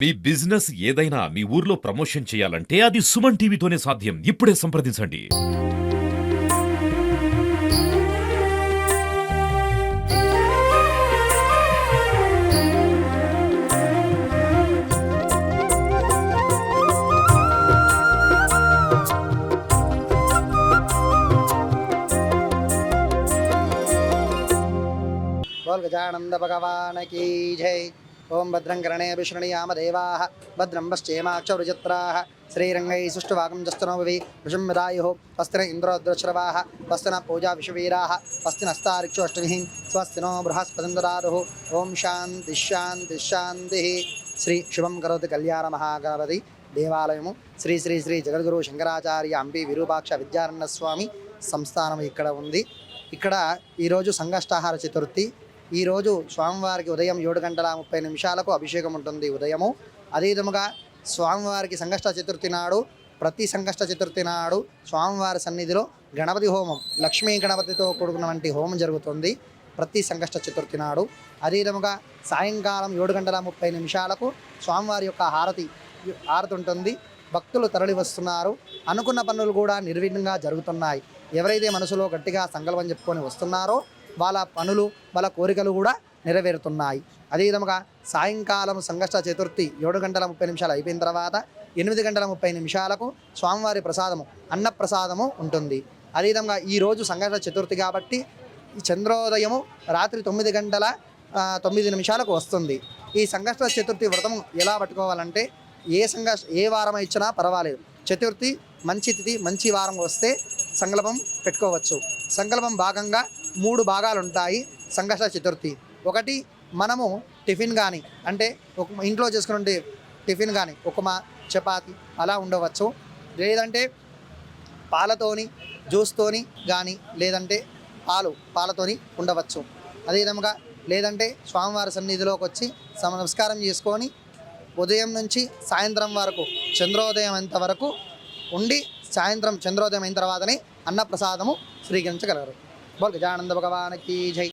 మీ business ఏదైనా మీ ఊర్లో promotion చేయాలంటే అది సుమన్ టీవీతోనే సాధ్యం. ఇప్పుడే సంప్రదించండి. बोल गजानंद भगवान की जय। ओं भद्रं कर्णेभिः शृणुयाम देवाः भद्रं पश्येमाक्षवृजत्राः श्रीरङ्गैः सुष्ठुवागं जस्तनोभि वृषं विदायुः स्वस्ति न इन्द्रोऽद्रश्रवाः स्वस्ति न पूजा विश्ववीराः स्वस्ति नस्तारिक्षोष्टमिः स्वस्ति नो बृहस्पतिं ददातुः। ओं शान्ति शान्ति शान्तिः। श्री शुभं करोति कल्याण महागणपति దేవాలయము శ్రీ శ్రీ శ్రీ జగద్గురు శంకరాచార్య అంబి విరూపాక్ష విద్యారణ్య స్వామి సంస్థానం ఇక్కడ ఉంది. ఇక్కడ ఈరోజు సంకష్టాహార చతుర్థి. ఈరోజు స్వామివారికి ఉదయం 7:30 అభిషేకం ఉంటుంది ఉదయము. అదే విధముగా స్వామివారికి సంకష్ట చతుర్థి నాడు, ప్రతి సంకష్ట చతుర్థి నాడు స్వామివారి సన్నిధిలో గణపతి హోమం, లక్ష్మీ గణపతితో కూడుకున్నటువంటి హోమం జరుగుతుంది ప్రతి సంకష్ట చతుర్థి నాడు. అదే విధముగా సాయంకాలం 7:30 స్వామివారి యొక్క హారతి ఉంటుంది. భక్తులు తరలి వస్తున్నారు. అనుకున్న పనులు కూడా నిర్విఘ్నంగా జరుగుతున్నాయి. ఎవరైతే మనసులో గట్టిగా సంకల్పం చెప్పుకొని వస్తున్నారో వాళ్ళ పనులు, వాళ్ళ కోరికలు కూడా నెరవేరుతున్నాయి. అదేవిధంగా సాయంకాలం సంకష్ట చతుర్థి 7:30 అయిపోయిన తర్వాత 8:30 స్వామివారి ప్రసాదము, అన్నప్రసాదము ఉంటుంది. అదేవిధంగా ఈరోజు సంకష్ట చతుర్థి కాబట్టి ఈ చంద్రోదయము రాత్రి 9:09 వస్తుంది. ఈ సంకష్ట చతుర్థి వ్రతం ఎలా పట్టుకోవాలంటే ఏ వారం ఇచ్చినా పర్వాలేదు. చతుర్థి మంచి తిథి, మంచి వారం వస్తే సంకల్పం పెట్టుకోవచ్చు. సంకల్పం భాగంగా 3 భాగాలు ఉంటాయి సంకష్ట చతుర్థి. ఒకటి, మనము టిఫిన్ కానీ, అంటే ఇంట్లో చేసుకునే టిఫిన్ కానీ ఉప్మా, చపాతి అలా ఉండవచ్చు. లేదంటే పాలతోని, జ్యూస్తోని కానీ, లేదంటే పాలతోని ఉండవచ్చు. అదేవిధంగా లేదంటే స్వామివారి సన్నిధిలోకి వచ్చి నమస్కారం చేసుకొని ఉదయం నుంచి సాయంత్రం వరకు, చంద్రోదయం అయినంత వరకు ఉండి సాయంత్రం చంద్రోదయం అయిన తర్వాతనే అన్నప్రసాదము స్వీకరించగలరు. బోల్ గజానంద భగవాన్ కీ జై.